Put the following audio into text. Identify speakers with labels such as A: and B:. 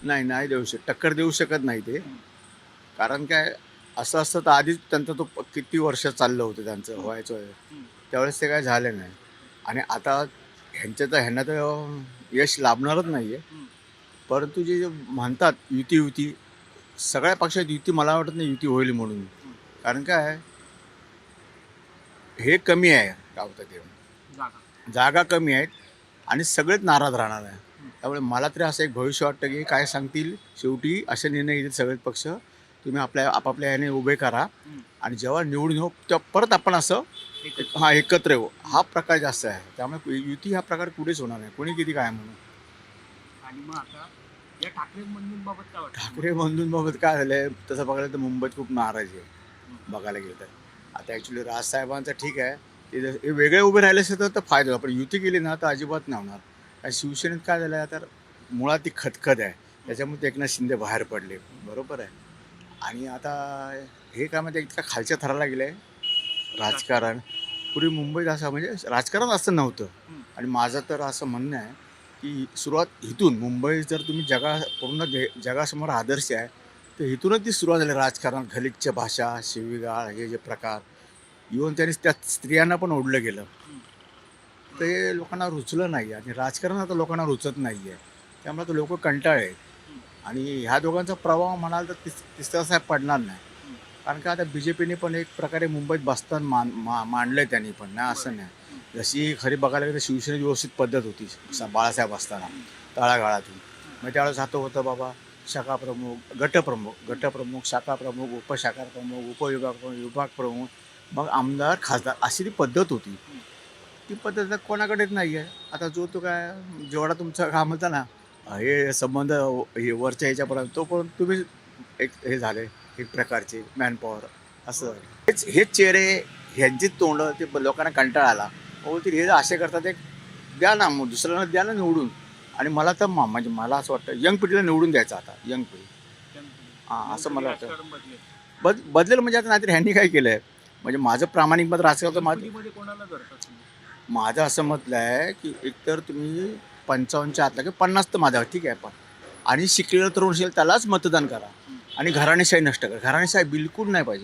A: नाही, नाही देऊ टक्कर देऊ शकत नाही ते. कारण काय असं असतं तर आधीच त्यांचा तो किती वर्ष चाललं होतं त्यांचं
B: हं,
A: व्हायचं.
B: हं,
A: त्यावेळेस ते काय झालं नाही. आणि आता ह्यांना तर यश लाभणारच नाही आहे.
B: हं,
A: परंतु जे म्हणतात युती सगळ्या पक्षात युती मला वाटत नाही युती होईल म्हणून.
B: हं.
A: कारण काय हे कमी आहे काय होतं ते.
B: जागा.
A: जागा कमी आहेत आणि सगळेच नाराज राहणार आहे.
B: हं,
A: त्यामुळे मला तरी असं एक भविष्य वाटतं की काय सांगतील शेवटी असे निर्णय घेतील सगळेच पक्ष. तुम्ही आपापल्या याने उभे करा
B: हं.
A: आणि जेव्हा निवडून येऊ तेव्हा परत आपण असं
B: एकत्र.
A: एकत्र येऊ. हा प्रकार जास्त आहे. त्यामुळे युती हा प्रकार कुठेच होणार नाही. कोणी किती काय म्हणू.
B: आणि मग आता या ठाकरे बंधूंबाबत काय वाटतं
A: ठाकरे
B: तुम्हाला?
A: बंधूंबाबत काय झालंय तसं बघायला तर मुंबईत खूप नाराजी आहे.
B: हं,
A: बघायला गेलं तर. आता ॲक्च्युली राजसाहेबांचं ठीक आहे. हे वेगळे उभे राहिले असते तर फायदा होता. पण युती केली ना तर अजिबात नाही होणार. आणि शिवसेनेत काय झालं आहे तर मुळात ती खतखत आहे. त्याच्यामुळे ते एकनाथ शिंदे बाहेर पडले. बरोबर आहे. आणि आता हे काय म्हणजे इतक्या खालच्या थराला गेलं आहे
B: राजकारण.
A: राजकारण. पूर्वी मुंबईत असं म्हणजे राजकारण असं नव्हतं.
B: हं,
A: आणि माझं तर असं म्हणणं आहे की सुरुवात इथून मुंबई जर तुम्ही पूर्ण जगासमोर आदर्श आहे तर इथूनच ती सुरुवात झाली राजकारण. गलिच्छ भाषा, शिवीगाळ हे जे प्रकार इव्हन त्यांनी त्या स्त्रियांना पण ओढलं गेलं.
B: हं.
A: ते
B: बरोबर.
A: लोकांना रुचलं नाही आणि राजकारण आता लोकांना रुचत नाही आहे. त्यामुळे तर लोक कंटाळले आहेत.
B: हं,
A: आणि ह्या दोघांचा प्रभाव म्हणाल तर तिसरा पडणार नाही.
B: हं.
A: कारण का आता बी जे पीने पण एक प्रकारे मुंबईत बस्तान मांडलं आहे त्यांनी पण नाही असं
B: बरं.
A: नाही.
B: हं,
A: जशी खरी बघायला गेलं तर शिवसेनेची व्यवस्थित पद्धत होती बाळासाहेब असताना
B: हं,
A: तळागाळातून.
B: हं.
A: मग त्यावेळेस हातं होतं बाबा शाखाप्रमुख, गटप्रमुख, शाखाप्रमुख, उपशाखाप्रमुख, उपविभाग प्रमुख, विभाग प्रमुख, मग आमदार, खासदार अशी ती पद्धत होती.
B: हं.
A: ती पद्धत आता कोणाकडेच नाही आहे. आता जो तो काय जेवढा तुमचा काम होता ना हे संबंध हे वरच्या ह्याच्यापर्यंत तोपर्यंत तुम्ही एक हे झाले एक प्रकारचे मॅनपॉवर असं झालं. हेच चेहरे ह्यांची तोंड ते लोकांना कंटाळा आला. बोलतील हे असे करतात एक द्या ना मग दुसऱ्यांना द्या ना निवडून. आणि मला तर म्हणजे मला असं वाटतं यंग पिढीला निवडून द्यायचं आता यंग पिढी. हां
B: मग
A: असं
B: तरी
A: मला वाटतं.
B: राजकारण बदलेल.
A: बदलेल म्हणजे आता नाहीतर ह्यांनी काय केलं आहे म्हणजे माझं प्रामाणिक मत राजकारण तर
B: गणपतीमध्ये कोणाला धरता तुम्ही?
A: माझं असं म्हटलं आहे की एकतर तुम्ही 55च्या आतला किंवा 50 तर माझ्यावर ठीक आहे पण आणि शिकलेलं तरुण असेल त्यालाच मतदान करा
B: हं.
A: आणि घराणेशाही नष्ट करा. घराणेशाही बिलकुल नाही पाहिजे.